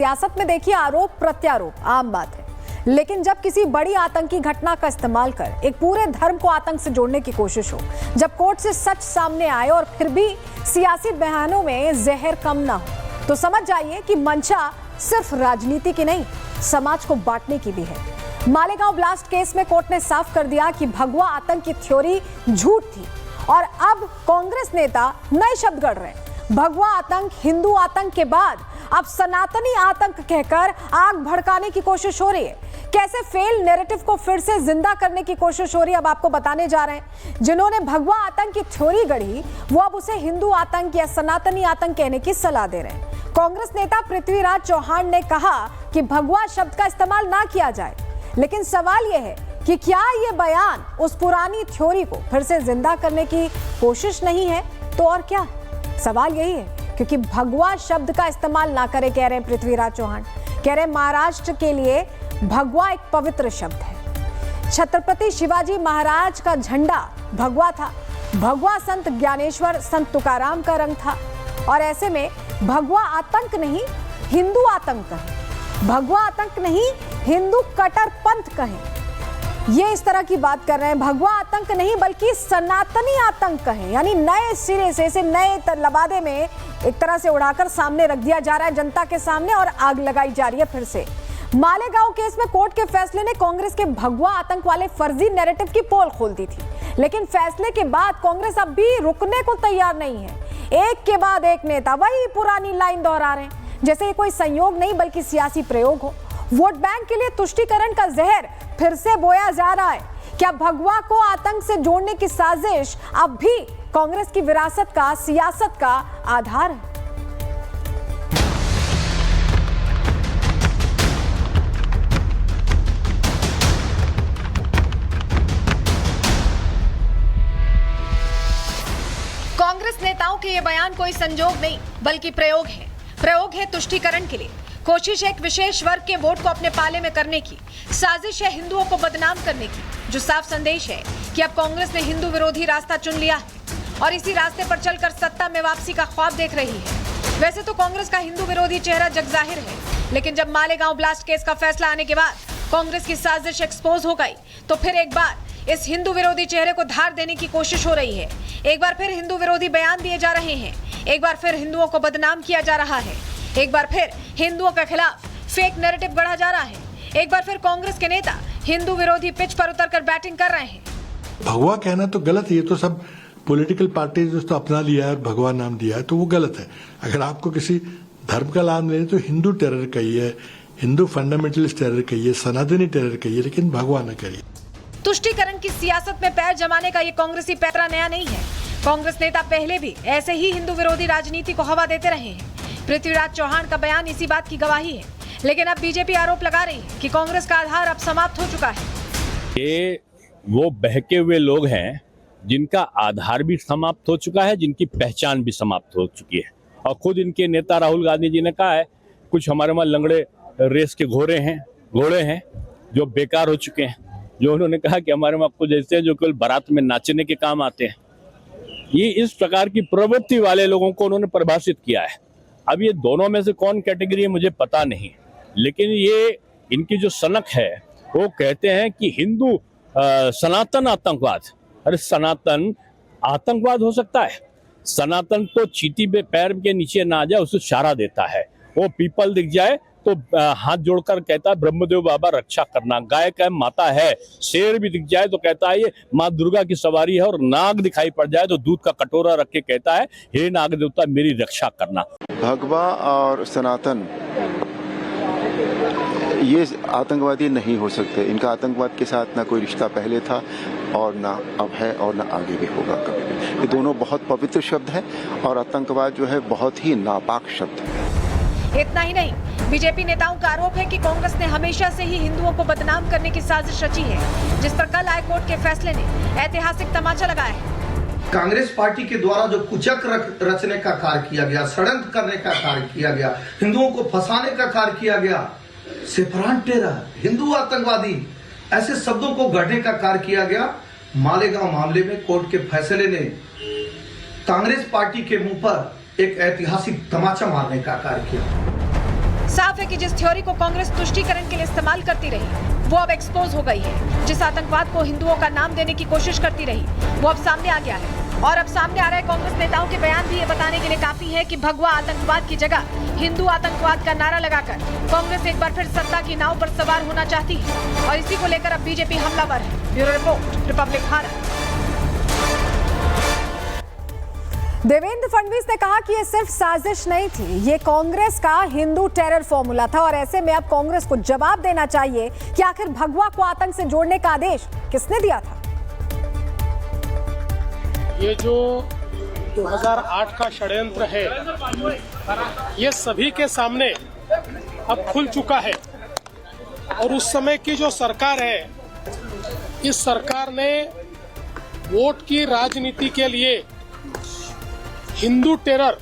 सियासत में देखिए आरोप प्रत्यारोप आम बात है, लेकिन जब किसी बड़ी आतंकी घटना का इस्तेमाल कर एक पूरे धर्म को आतंक से जोड़ने की कोशिश हो, जब कोर्ट से सच सामने आए और फिर भी सियासी बयानों में जहर कम ना हो, तो समझ जाइए कि मंशा सिर्फ राजनीति की नहीं, समाज को बांटने की भी है। मालेगांव ब्लास्ट केस में कोर्ट ने साफ कर दिया कि भगवा आतंक की थ्योरी झूठ थी और अब कांग्रेस नेता नए शब्द गढ़ रहे हैं। भगवा आतंक हिंदू आतंक के बाद अब सनातनी आतंक कहकर आग भड़काने की कोशिश हो रही है। कैसे फेल नैरेटिव को फिर से जिंदा करने की कोशिश हो रही है, अब आपको बताने जा रहे हैं। जिन्होंने भगवा आतंक की थ्योरी गढ़ी वो अब उसे हिंदू आतंक या सनातनी आतंक कहने की सलाह दे रहे हैं। कांग्रेस नेता पृथ्वीराज चौहान ने कहा कि भगवा शब्द का इस्तेमाल ना किया जाए, लेकिन सवाल यह है कि क्या यह बयान उस पुरानी थ्योरी को फिर से जिंदा करने की कोशिश नहीं है तो और क्या? सवाल यही है, क्योंकि भगवा शब्द का इस्तेमाल ना करे कह रहे हैं पृथ्वीराज चौहान। कह रहे महाराष्ट्र के लिए भगवा एक पवित्र शब्द है। छत्रपति शिवाजी महाराज का झंडा भगवा था। भगवा संत ज्ञानेश्वर संत तुकाराम का रंग था और ऐसे में भगवा आतंक नहीं हिंदू आतंक कहें, भगवा आतंक नहीं हिंदू कट्टरपंथ कहें, ये इस तरह की बात कर रहे हैं। भगवा आतंक नहीं बल्कि सनातनी आतंक कहें, यानी नए सिरे से इसे नए लबादे में एक तरह से उड़ाकर सामने रख दिया जा रहा है जनता के सामने और आग लगाई जा रही है फिर से। मालेगांव केस में कोर्ट के फैसले ने कांग्रेस के भगवा आतंक वाले फर्जी नैरेटिव की पोल खोल दी थी, लेकिन फैसले के बाद कांग्रेस अब भी रुकने को तैयार नहीं है। एक के बाद एक नेता वही पुरानी लाइन दोहरा रहे हैं, जैसे ये कोई संयोग नहीं बल्कि सियासी प्रयोग हो। वोट बैंक के लिए तुष्टीकरण का जहर फिर से बोया जा रहा है। क्या भगवा को आतंक से जोड़ने की साजिश अब भी कांग्रेस की विरासत का, सियासत का आधार है? कांग्रेस नेताओं के ये बयान कोई संजोग नहीं बल्कि प्रयोग है। प्रयोग है तुष्टीकरण के लिए, कोशिश है एक विशेष वर्ग के वोट को अपने पाले में करने की, साजिश है हिंदुओं को बदनाम करने की, जो साफ संदेश है कि अब कांग्रेस ने हिंदू विरोधी रास्ता चुन लिया है और इसी रास्ते पर चलकर सत्ता में वापसी का ख्वाब देख रही है। वैसे तो कांग्रेस का हिंदू विरोधी चेहरा जगजाहिर है, लेकिन जब मालेगांव ब्लास्ट केस का फैसला आने के बाद कांग्रेस की साजिश एक्सपोज हो गई, तो फिर एक बार इस हिंदू विरोधी चेहरे को धार देने की कोशिश हो रही है। एक बार फिर हिंदू विरोधी बयान दिए जा रहे हैं, एक बार फिर हिंदुओं को बदनाम किया जा रहा है, एक बार फिर हिंदुओं के खिलाफ फेक नैरेटिव गढ़ा जा रहा है, एक बार फिर कांग्रेस के नेता हिंदू विरोधी पिच पर उतरकर बैटिंग कर रहे हैं। भगवा कहना तो गलत है, ये तो सब पॉलिटिकल पार्टीज तो अपना लिया है और भगवा नाम दिया है, तो वो गलत है। अगर आपको किसी धर्म का नाम लेना तो हिंदू टेरर कहिए, हिंदू फंडामेंटलिस्ट टेरर कहिए, सनातनी टेरर कहिए, लेकिन भगवा न करिए। तुष्टीकरण की सियासत में पैर जमाने का ये कांग्रेसी पैतरा नया नहीं है। कांग्रेस नेता पहले भी ऐसे ही हिंदू विरोधी राजनीति को हवा देते रहे हैं। पृथ्वीराज चौहान का बयान इसी बात की गवाही है, लेकिन अब बीजेपी आरोप लगा रही है कि कांग्रेस का आधार अब समाप्त हो चुका है। ये वो बहके हुए लोग हैं जिनका आधार भी समाप्त हो चुका है, जिनकी पहचान भी समाप्त हो चुकी है। और खुद इनके नेता राहुल गांधी जी ने कहा है कुछ हमारे वहाँ लंगड़े रेस के घोड़े हैं जो बेकार हो चुके हैं, जो उन्होंने कहा कि हमारे वहाँ कुछ ऐसे हैं जो केवल बारात में नाचने के काम आते हैं। ये इस प्रकार की प्रवृत्ति वाले लोगों को उन्होंने परिभाषित किया है। अब ये दोनों में से कौन कैटेगरी है मुझे पता नहीं, लेकिन ये इनकी जो सनक है वो कहते हैं कि हिंदू सनातन आतंकवाद। अरे सनातन आतंकवाद हो सकता है? सनातन तो चींटी पे पैर के नीचे ना आ जाए उसे इशारा देता है, वो पीपल दिख जाए तो हाथ जोड़कर कहता है ब्रह्मदेव बाबा रक्षा करना, गाय का माता है, शेर भी दिख जाए तो कहता है ये माँ दुर्गा की सवारी है, और नाग दिखाई पड़ जाए तो दूध का कटोरा रख के कहता है हे नाग देवता मेरी रक्षा करना। भगवा और सनातन ये आतंकवादी नहीं हो सकते। इनका आतंकवाद के साथ ना कोई रिश्ता पहले था और ना अब है और ना आगे भी होगा कभी भी। ये दोनों बहुत पवित्र शब्द हैं और आतंकवाद जो है बहुत ही नापाक शब्द है। इतना ही नहीं, बीजेपी नेताओं का आरोप है कि कांग्रेस ने हमेशा से ही हिंदुओं को बदनाम करने की साजिश रची है, जिस पर कल हाईकोर्ट के फैसले ने ऐतिहासिक तमाचा लगाया है। कांग्रेस पार्टी के द्वारा जो कुचक्र रचने का कार्य किया गया, षड्यंत्र करने का कार्य किया गया, हिंदुओं को फंसाने का कार्य किया गया, सेफरान टेरर, हिंदू आतंकवादी, ऐसे शब्दों को गढ़ने का कार्य किया गया। मालेगांव मामले में कोर्ट के फैसले ने कांग्रेस पार्टी के मुंह पर एक ऐतिहासिक तमाचा मारने का कार्य किया। साफ है कि जिस थ्योरी को कांग्रेस तुष्टीकरण के लिए इस्तेमाल करती रही वो अब एक्सपोज हो गई है। जिस आतंकवाद को हिंदुओं का नाम देने की कोशिश करती रही वो अब सामने आ गया है। और अब सामने आ रहा है कांग्रेस नेताओं के बयान भी ये बताने के लिए काफी है कि भगवा आतंकवाद की जगह हिंदू आतंकवाद का नारा लगाकर कांग्रेस एक बार फिर सत्ता की नाव पर सवार होना चाहती है और इसी को लेकर अब बीजेपी हमलावर है। Bureau report, Republic Bharat. Devendra Fadnavis ने कहा कि ये सिर्फ साजिश नहीं थी, ये कांग्रेस का हिंदू टेरर फॉर्मूला था और ऐसे में अब कांग्रेस को जवाब देना चाहिए कि आखिर भगवा को आतंक से जोड़ने का आदेश किसने दिया था। ये जो 2008 का षड्यंत्र है ये सभी के सामने अब खुल चुका है और उस समय की जो सरकार है इस सरकार ने वोट की राजनीति के लिए हिंदू टेरर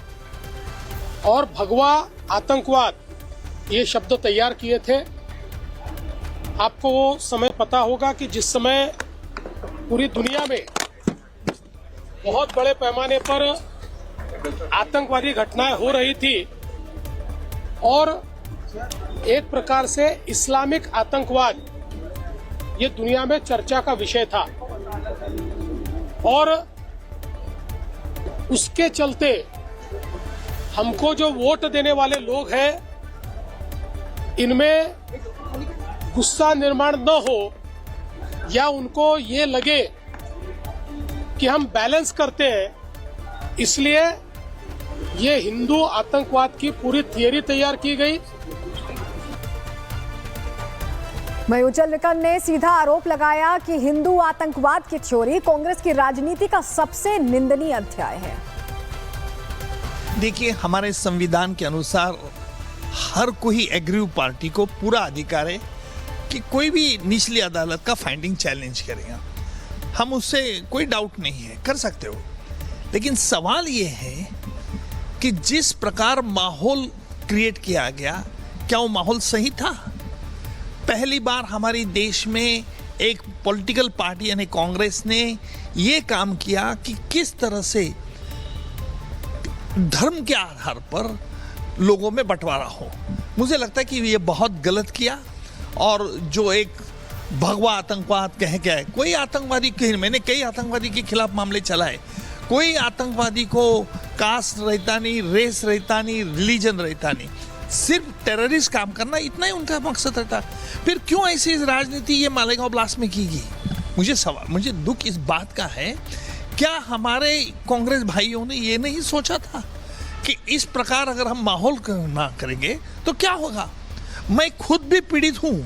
और भगवा आतंकवाद ये शब्द तैयार किए थे। आपको वो समय पता होगा कि जिस समय पूरी दुनिया में बहुत बड़े पैमाने पर आतंकवादी घटनाएं हो रही थी और एक प्रकार से इस्लामिक आतंकवाद ये दुनिया में चर्चा का विषय था और उसके चलते हमको जो वोट देने वाले लोग हैं इनमें गुस्सा निर्माण न हो या उनको ये लगे कि हम बैलेंस करते हैं, इसलिए ये हिंदू आतंकवाद की पूरी थियरी तैयार की गई। मयूचल निकल ने सीधा आरोप लगाया कि हिंदू आतंकवाद की थ्योरी कांग्रेस की राजनीति का सबसे निंदनीय अध्याय है। देखिए, हमारे संविधान के अनुसार हर कोई एग्रीव पार्टी को पूरा अधिकार है कि कोई भी निचली अदालत का फाइंडिंग चैलेंज करेगा। हम उससे कोई डाउट नहीं है, कर सकते हो। लेकिन सवाल ये है कि जिस प्रकार माहौल क्रिएट किया गया, क्या वो माहौल सही था? पहली बार हमारे देश में एक पॉलिटिकल पार्टी यानी कांग्रेस ने ये काम किया कि किस तरह से धर्म के आधार पर लोगों में बंटवारा हो। मुझे लगता है कि ये बहुत गलत किया और जो एक भगवा आतंकवाद कह के, कोई आतंकवादी, मैंने कई आतंकवादी के खिलाफ मामले चलाए, कोई आतंकवादी को कास्ट रहता नहीं, रेस रहता नहीं, रिलीजन रहता नहीं, सिर्फ टेररिस्ट काम करना, इतना ही उनका मकसद रहता। फिर क्यों ऐसी राजनीति ये मालेगांव ब्लास्ट में की गई? मुझे दुख इस बात का है, क्या हमारे कांग्रेस भाइयों ने ये नहीं सोचा था कि इस प्रकार अगर हम माहौल ना करेंगे तो क्या होगा? मैं खुद भी पीड़ित हूं।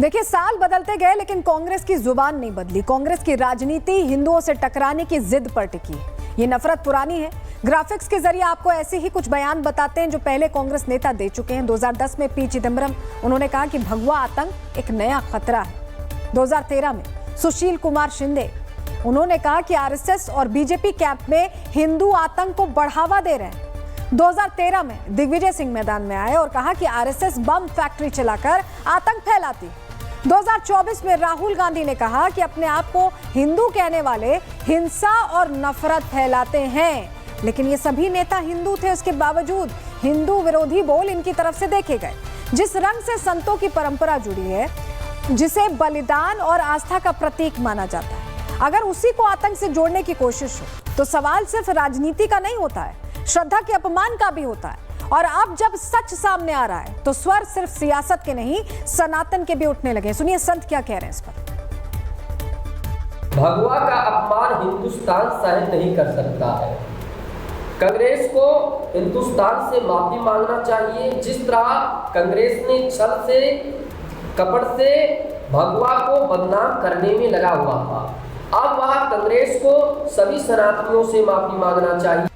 देखिए, साल बदलते गए लेकिन कांग्रेस की जुबान नहीं बदली। कांग्रेस की राजनीति हिंदुओं से टकराने की जिद पर टिकी। ये नफरत पुरानी है। ग्राफिक्स के जरिए आपको ऐसे ही कुछ बयान बताते हैं जो पहले कांग्रेस नेता दे चुके हैं। 2010 में पी चिदम्बरम, उन्होंने कहा कि भगवा आतंक एक नया खतरा है। 2013 में सुशील कुमार शिंदे, उन्होंने कहा कि आरएसएस और बीजेपी कैंप में हिंदू आतंक को बढ़ावा दे रहे हैं। 2013 में दिग्विजय सिंह मैदान में आए और कहा कि आरएसएस बम फैक्ट्री चलाकर आतंक फैलाती है। 2024 में राहुल गांधी ने कहा कि अपने आप को हिंदू कहने वाले हिंसा और नफरत फैलाते हैं, लेकिन ये सभी नेता हिंदू थे, उसके बावजूद हिंदू विरोधी बोल इनकी तरफ से देखे गए। जिस रंग से संतों की परंपरा जुड़ी है, जिसे बलिदान और आस्था का प्रतीक माना जाता है, अगर उसी को आतंक से जोड़ने की कोशिश हो तो सवाल सिर्फ राजनीति का नहीं होता है, श्रद्धा के अपमान का भी होता है। और अब जब सच सामने आ रहा है तो स्वर सिर्फ सियासत के नहीं, सनातन के भी उठने लगे। सुनिए संत क्या कह रहे हैं इस पर। भगवा का अपमान हिंदुस्तान सहन नहीं कर सकता है। कांग्रेस को हिंदुस्तान से माफी मांगना चाहिए। जिस तरह कांग्रेस ने छल से, कपट से भगवा को बदनाम करने में लगा हुआ था, अब वह कांग्रेस को सभी सनातनियों से माफी मांगना चाहिए।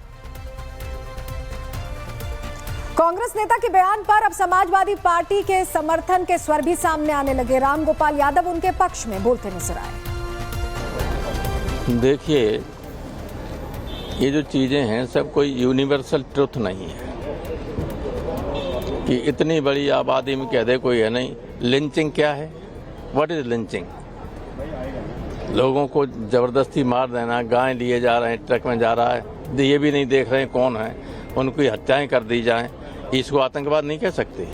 कांग्रेस नेता के बयान पर अब समाजवादी पार्टी के समर्थन के स्वर भी सामने आने लगे। रामगोपाल यादव उनके पक्ष में बोलते नजर आए। देखिए, ये जो चीजें हैं सब कोई यूनिवर्सल ट्रुथ नहीं है कि इतनी बड़ी आबादी में कह दे कोई है नहीं। लिंचिंग क्या है? What is lynching? लोगों को जबरदस्ती मार देना, गाय लिए जा रहे हैं, ट्रक में जा रहा है, ये भी नहीं देख रहे हैं कौन है, उनको हत्याएं कर दी जाएं, इसको आतंकवाद नहीं कह सकते।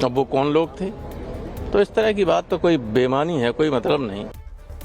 अब वो कौन लोग थे? तो इस तरह की बात तो कोई बेमानी है, कोई मतलब नहीं।